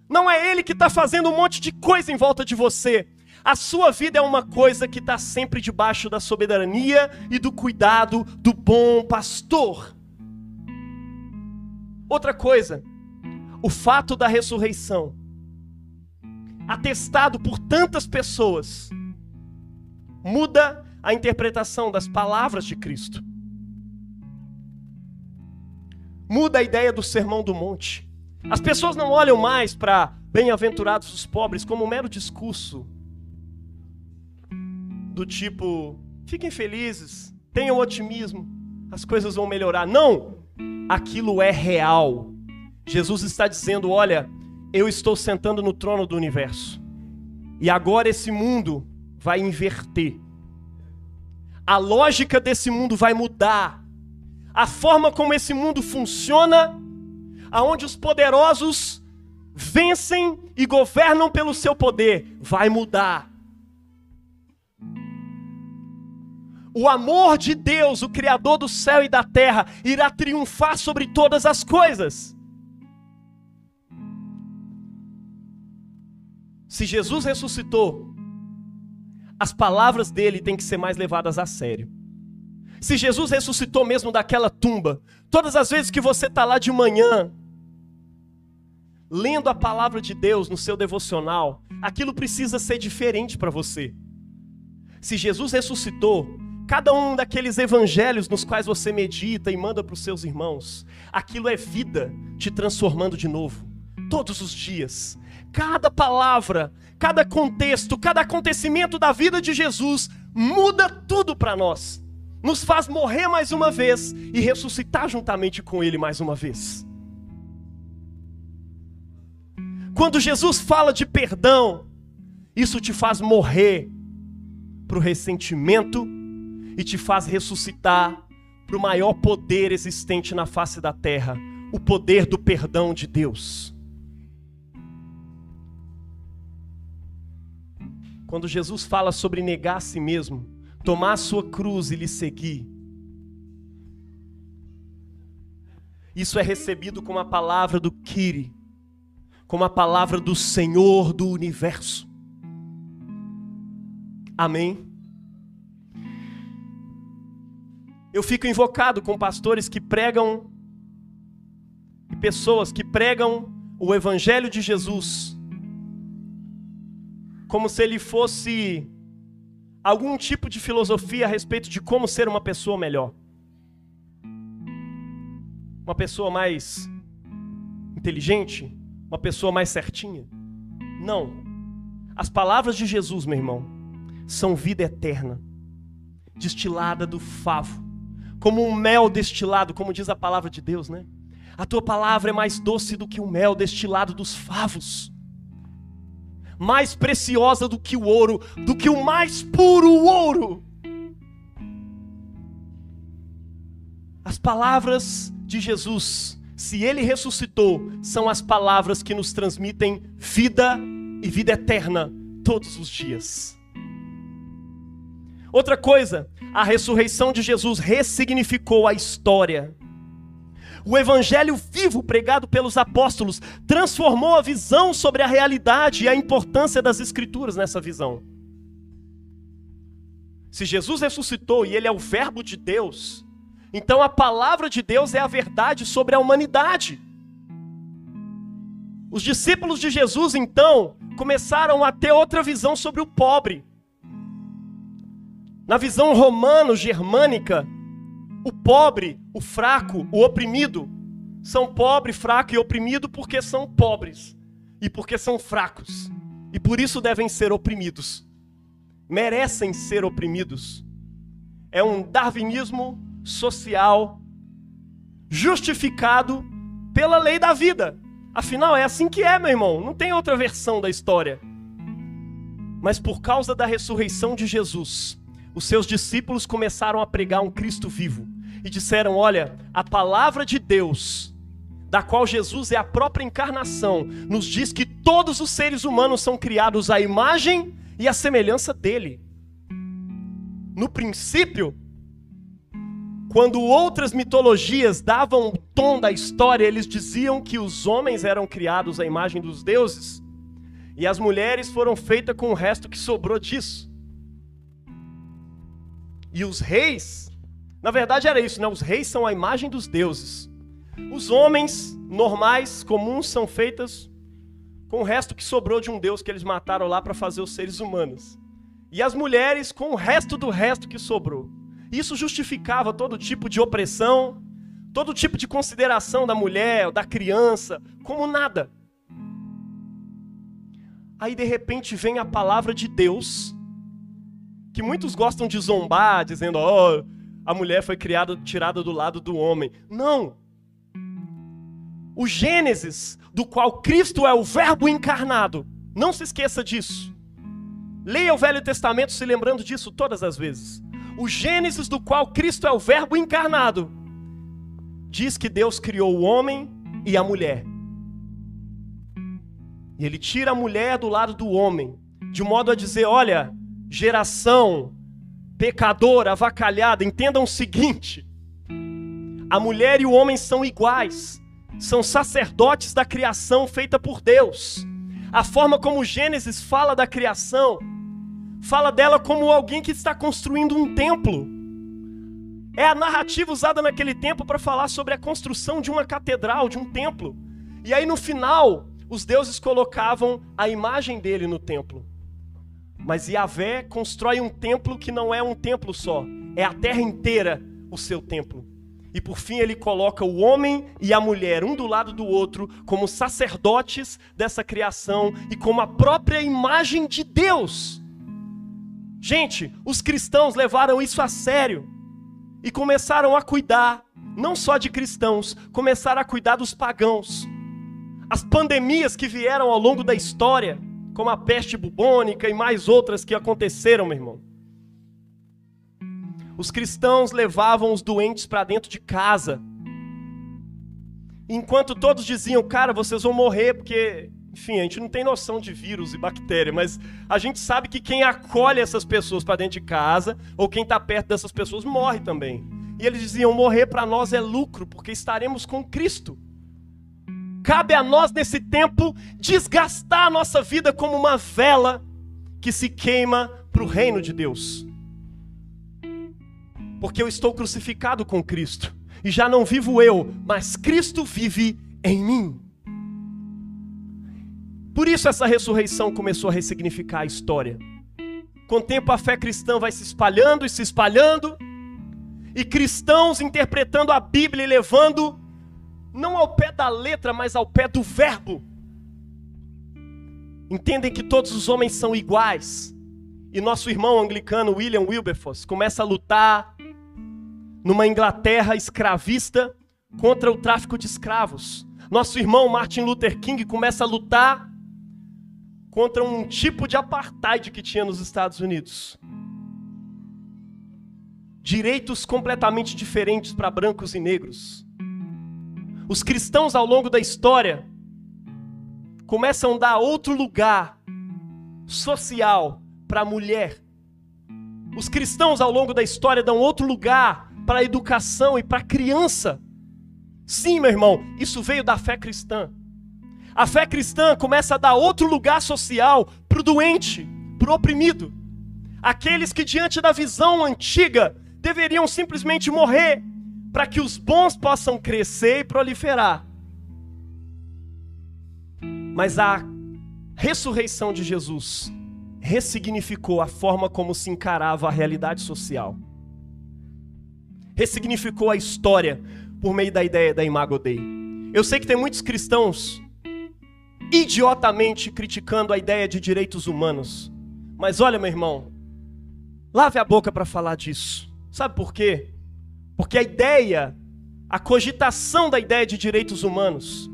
Não é ele que está fazendo um monte de coisa em volta de você. A sua vida é uma coisa que está sempre debaixo da soberania e do cuidado do bom pastor. Outra coisa, o fato da ressurreição, atestado por tantas pessoas, muda a interpretação das palavras de Cristo. Muda a ideia do Sermão do Monte. As pessoas não olham mais para bem-aventurados os pobres como um mero discurso do tipo, fiquem felizes, tenham otimismo, as coisas vão melhorar. Não! Aquilo é real. Jesus está dizendo, olha, eu estou sentando no trono do universo. E agora esse mundo vai inverter. A lógica desse mundo vai mudar. A forma como esse mundo funciona, aonde os poderosos vencem e governam pelo seu poder, vai mudar. O amor de Deus, o Criador do céu e da terra, irá triunfar sobre todas as coisas. Se Jesus ressuscitou, as palavras dele têm que ser mais levadas a sério. Se Jesus ressuscitou mesmo daquela tumba, todas as vezes que você está lá de manhã, lendo a palavra de Deus no seu devocional, aquilo precisa ser diferente para você. Se Jesus ressuscitou, cada um daqueles evangelhos nos quais você medita e manda para os seus irmãos, aquilo é vida te transformando de novo, todos os dias. Cada palavra, cada contexto, cada acontecimento da vida de Jesus muda tudo para nós. Nos faz morrer mais uma vez e ressuscitar juntamente com Ele mais uma vez. Quando Jesus fala de perdão, isso te faz morrer para o ressentimento e te faz ressuscitar para o maior poder existente na face da terra, o poder do perdão de Deus. Quando Jesus fala sobre negar a si mesmo, tomar a sua cruz e lhe seguir, isso é recebido como a palavra do Kyrie, como a palavra do Senhor do universo. Amém? Eu fico invocado com pastores que pregam, e pessoas que pregam o Evangelho de Jesus, como se ele fosse algum tipo de filosofia a respeito de como ser uma pessoa melhor. Uma pessoa mais inteligente, uma pessoa mais certinha. Não. As palavras de Jesus, meu irmão, são vida eterna, destilada do favo, como um mel destilado, como diz a palavra de Deus, né? A tua palavra é mais doce do que o mel destilado dos favos, mais preciosa do que o ouro, do que o mais puro ouro. As palavras de Jesus, se ele ressuscitou, são as palavras que nos transmitem vida e vida eterna todos os dias. Outra coisa, a ressurreição de Jesus ressignificou a história. O evangelho vivo pregado pelos apóstolos transformou a visão sobre a realidade e a importância das escrituras nessa visão. Se Jesus ressuscitou e ele é o verbo de Deus, então a palavra de Deus é a verdade sobre a humanidade. Os discípulos de Jesus, então, começaram a ter outra visão sobre o pobre. Na visão romano-germânica, o pobre, o fraco, o oprimido, são pobre, fraco e oprimido porque são pobres e porque são fracos. E por isso devem ser oprimidos. Merecem ser oprimidos. É um darwinismo social justificado pela lei da vida. Afinal, é assim que é, meu irmão. Não tem outra versão da história. Mas por causa da ressurreição de Jesus, os seus discípulos começaram a pregar um Cristo vivo. E disseram, olha, a palavra de Deus, da qual Jesus é a própria encarnação, nos diz que todos os seres humanos são criados à imagem e à semelhança dele. no princípio, quando outras mitologias davam o tom da história, eles diziam que os homens eram criados à imagem dos deuses e as mulheres foram feitas com o resto que sobrou disso. E os reis, na verdade era isso, né? Os reis são a imagem dos deuses. Os homens normais, comuns, são feitos com o resto que sobrou de um deus que eles mataram lá para fazer os seres humanos. E as mulheres com o resto do resto que sobrou. Isso justificava todo tipo de opressão, todo tipo de consideração da mulher, da criança, como nada. Aí de repente vem a palavra de Deus, que muitos gostam de zombar, dizendo, ó, a mulher foi tirada do lado do homem. Não! O Gênesis, do qual Cristo é o verbo encarnado, não se esqueça disso. Leia o Velho Testamento se lembrando disso todas as vezes. O Gênesis, do qual Cristo é o verbo encarnado, diz que Deus criou o homem e a mulher. E ele tira a mulher do lado do homem, de modo a dizer, olha, geração pecadora, avacalhada, entendam o seguinte, a mulher e o homem são iguais, são sacerdotes da criação feita por Deus. A forma como o Gênesis fala da criação, fala dela como alguém que está construindo um templo. É a narrativa usada naquele tempo para falar sobre a construção de uma catedral, de um templo. E aí no final, os deuses colocavam a imagem dele no templo. Mas Yahvé constrói um templo que não é um templo só, é a terra inteira o seu templo. E por fim ele coloca o homem e a mulher, um do lado do outro, como sacerdotes dessa criação e como a própria imagem de Deus. Gente, os cristãos levaram isso a sério e começaram a cuidar, não só de cristãos, começaram a cuidar dos pagãos. As pandemias que vieram ao longo da história, como a peste bubônica e mais outras que aconteceram, meu irmão. Os cristãos levavam os doentes para dentro de casa. Enquanto todos diziam, cara, vocês vão morrer porque, enfim, a gente não tem noção de vírus e bactéria, mas a gente sabe que quem acolhe essas pessoas para dentro de casa, ou quem está perto dessas pessoas, morre também. E eles diziam, morrer para nós é lucro, porque estaremos com Cristo. Cabe a nós, nesse tempo, desgastar a nossa vida como uma vela que se queima para o reino de Deus. Porque eu estou crucificado com Cristo. E já não vivo eu, mas Cristo vive em mim. Por isso essa ressurreição começou a ressignificar a história. Com o tempo a fé cristã vai se espalhando e se espalhando. E cristãos interpretando a Bíblia e levando, não ao pé da letra, mas ao pé do verbo. Entendem que todos os homens são iguais. E nosso irmão anglicano William Wilberforce começa a lutar numa Inglaterra escravista contra o tráfico de escravos. Nosso irmão Martin Luther King começa a lutar contra um tipo de apartheid que tinha nos Estados Unidos. Direitos completamente diferentes para brancos e negros. Os cristãos ao longo da história começam a dar outro lugar social para a mulher. Os cristãos ao longo da história dão outro lugar para a educação e para a criança. Sim, meu irmão, isso veio da fé cristã. A fé cristã começa a dar outro lugar social para o doente, para o oprimido. Aqueles que diante da visão antiga deveriam simplesmente morrer para que os bons possam crescer e proliferar. Mas a ressurreição de Jesus ressignificou a forma como se encarava a realidade social. Ressignificou a história por meio da ideia da Imago Dei. Eu sei que tem muitos cristãos idiotamente criticando a ideia de direitos humanos. Mas olha, meu irmão, lave a boca para falar disso. Sabe por quê? Porque a cogitação da ideia de direitos humanos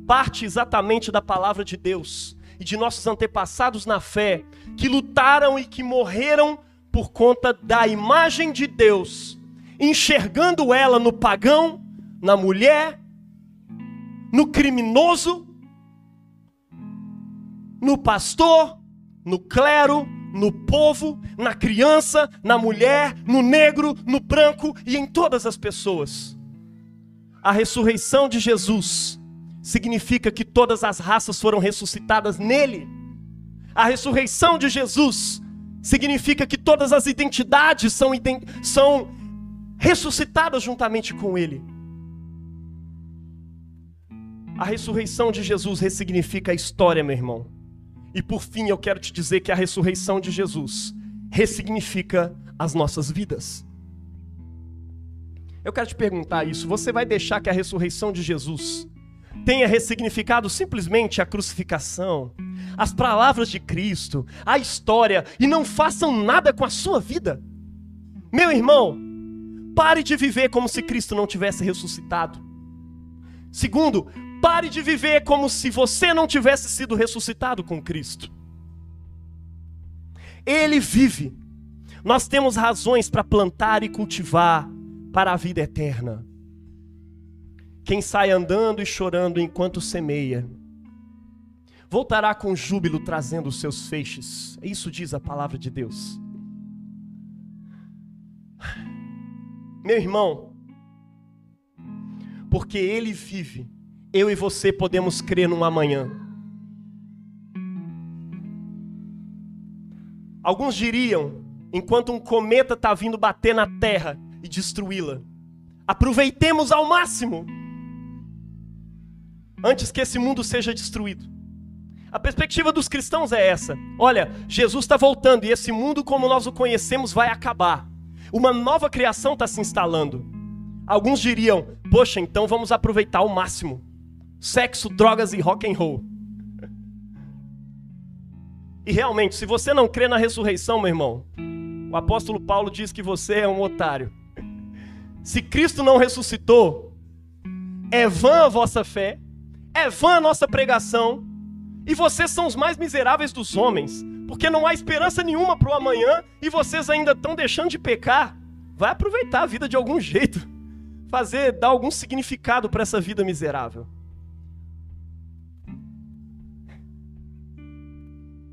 parte exatamente da palavra de Deus e de nossos antepassados na fé, que lutaram e que morreram por conta da imagem de Deus, enxergando ela no pagão, na mulher, no criminoso, no pastor, no clero, no povo, na criança, na mulher, no negro, no branco e em todas as pessoas. A ressurreição de Jesus significa que todas as raças foram ressuscitadas nele. A ressurreição de Jesus significa que todas as identidades são ressuscitadas juntamente com ele. A ressurreição de Jesus ressignifica a história, meu irmão. E por fim, eu quero te dizer que a ressurreição de Jesus ressignifica as nossas vidas. Eu quero te perguntar isso. Você vai deixar que a ressurreição de Jesus tenha ressignificado simplesmente a crucificação, as palavras de Cristo, a história, e não façam nada com a sua vida? Meu irmão, pare de viver como se Cristo não tivesse ressuscitado. Segundo, pare de viver como se você não tivesse sido ressuscitado com Cristo. Ele vive. Nós temos razões para plantar e cultivar para a vida eterna. Quem sai andando e chorando enquanto semeia, voltará com júbilo trazendo os seus feixes. Isso diz a palavra de Deus. Meu irmão, porque Ele vive, eu e você podemos crer num amanhã. Alguns diriam, enquanto um cometa está vindo bater na terra e destruí-la, aproveitemos ao máximo, antes que esse mundo seja destruído. A perspectiva dos cristãos é essa. Olha, Jesus está voltando e esse mundo como nós o conhecemos vai acabar. Uma nova criação está se instalando. Alguns diriam, poxa, então vamos aproveitar ao máximo. Sexo, drogas e rock and roll. E realmente, se você não crê na ressurreição, meu irmão, o apóstolo Paulo diz que você é um otário. Se Cristo não ressuscitou, é vã a vossa fé, é vã a nossa pregação, e vocês são os mais miseráveis dos homens, porque não há esperança nenhuma para o amanhã, e vocês ainda estão deixando de pecar. Vai aproveitar a vida de algum jeito, dar algum significado para essa vida miserável.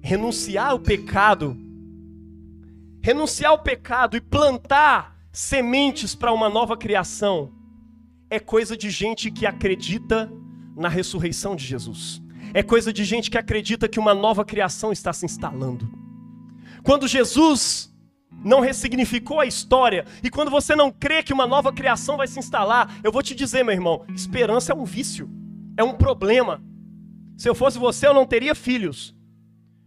Renunciar ao pecado e plantar sementes para uma nova criação é coisa de gente que acredita na ressurreição de Jesus. É coisa de gente que acredita que uma nova criação está se instalando. Quando Jesus não ressignificou a história, e quando você não crê que uma nova criação vai se instalar, eu vou te dizer, meu irmão, esperança é um vício, é um problema. Se eu fosse você, eu não teria filhos.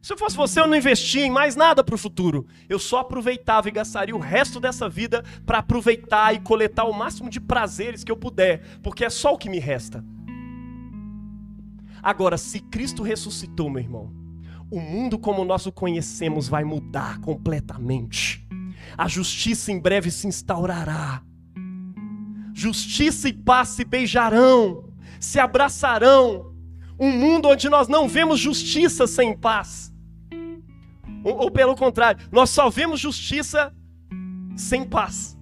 Se eu fosse você, eu não investia em mais nada para o futuro. Eu só aproveitava e gastaria o resto dessa vida para aproveitar e coletar o máximo de prazeres que eu puder, porque é só o que me resta. Agora, se Cristo ressuscitou, meu irmão, o mundo como nós o conhecemos vai mudar completamente. A justiça em breve se instaurará. Justiça e paz se beijarão, se abraçarão. Um mundo onde nós não vemos justiça sem paz. Ou pelo contrário, nós só vemos justiça sem paz.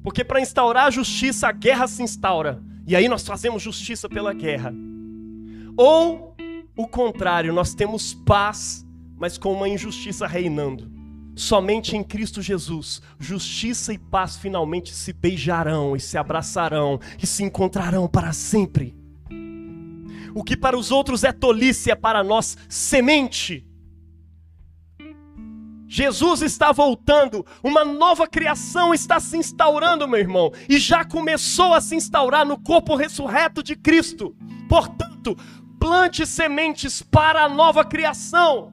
Porque para instaurar a justiça, a guerra se instaura. E aí nós fazemos justiça pela guerra. Ou o contrário, nós temos paz, mas com uma injustiça reinando. Somente em Cristo Jesus, justiça e paz finalmente se beijarão e se abraçarão e se encontrarão para sempre. O que para os outros é tolice, é para nós semente. Jesus está voltando, uma nova criação está se instaurando, meu irmão, e já começou a se instaurar no corpo ressurreto de Cristo. Portanto, plante sementes para a nova criação.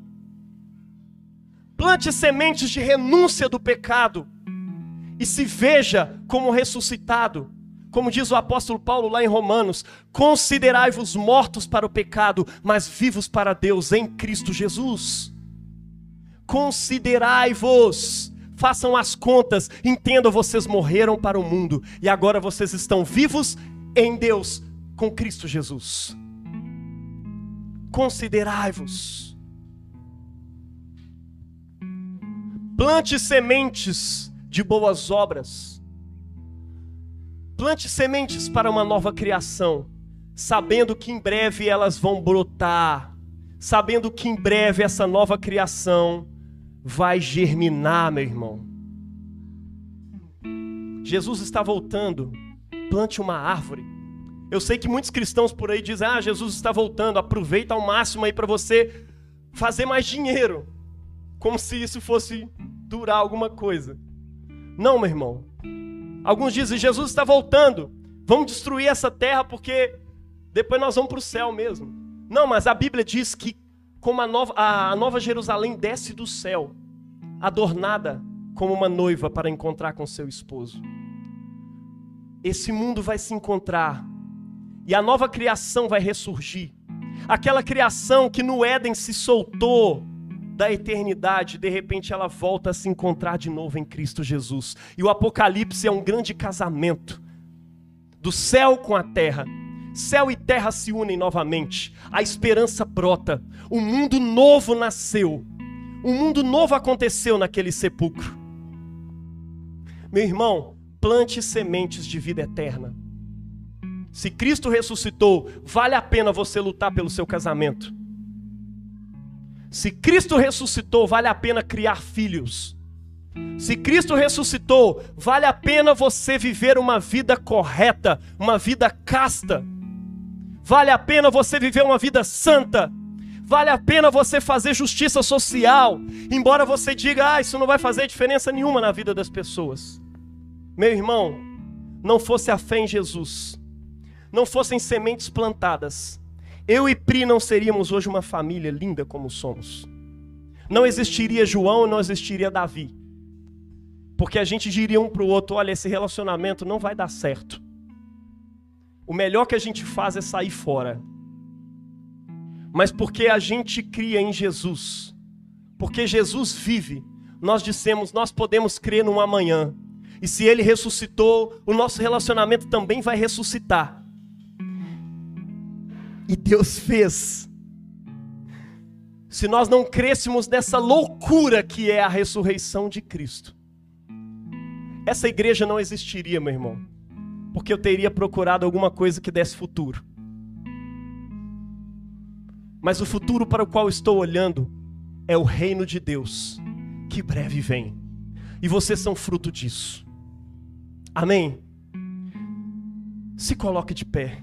Plante sementes de renúncia do pecado e se veja como ressuscitado. Como diz o apóstolo Paulo lá em Romanos, considerai-vos mortos para o pecado, mas vivos para Deus em Cristo Jesus. Considerai-vos, façam as contas, entendam, vocês morreram para o mundo e agora vocês estão vivos em Deus com Cristo Jesus. Considerai-vos. Plante sementes de boas obras. Plante sementes para uma nova criação, sabendo que em breve elas vão brotar, sabendo que em breve essa nova criação vai germinar, meu irmão. Jesus está voltando. Plante uma árvore. Eu sei que muitos cristãos por aí dizem: Jesus está voltando, aproveita ao máximo aí para você fazer mais dinheiro. Como se isso fosse durar alguma coisa. Não, meu irmão. Alguns dizem: Jesus está voltando, vamos destruir essa terra porque depois nós vamos para o céu mesmo. Não, mas a Bíblia diz que como a nova Jerusalém desce do céu, adornada como uma noiva para encontrar com seu esposo. Esse mundo vai se encontrar e a nova criação vai ressurgir. Aquela criação que no Éden se soltou da eternidade, de repente ela volta a se encontrar de novo em Cristo Jesus. E o Apocalipse é um grande casamento do céu com a terra. Céu e terra se unem novamente. A esperança brota. Um mundo novo nasceu. Um mundo novo aconteceu naquele sepulcro. Meu irmão, plante sementes de vida eterna. Se Cristo ressuscitou, vale a pena você lutar pelo seu casamento. Se Cristo ressuscitou, vale a pena criar filhos. Se Cristo ressuscitou, vale a pena você viver uma vida correta, uma vida casta. Vale a pena você viver uma vida santa. Vale a pena você fazer justiça social. Embora você diga: isso não vai fazer diferença nenhuma na vida das pessoas. Meu irmão, não fosse a fé em Jesus, não fossem sementes plantadas, eu e Pri não seríamos hoje uma família linda como somos. Não existiria João e não existiria Davi. Porque a gente diria um para o outro: olha, esse relacionamento não vai dar certo. O melhor que a gente faz é sair fora. Mas porque a gente cria em Jesus, porque Jesus vive, nós dissemos: nós podemos crer num amanhã. E se Ele ressuscitou, o nosso relacionamento também vai ressuscitar. E Deus fez. Se nós não crêssemos nessa loucura que é a ressurreição de Cristo, essa igreja não existiria, meu irmão. Porque eu teria procurado alguma coisa que desse futuro. Mas o futuro para o qual estou olhando é o reino de Deus, que breve vem. E vocês são fruto disso. Amém? Se coloque de pé.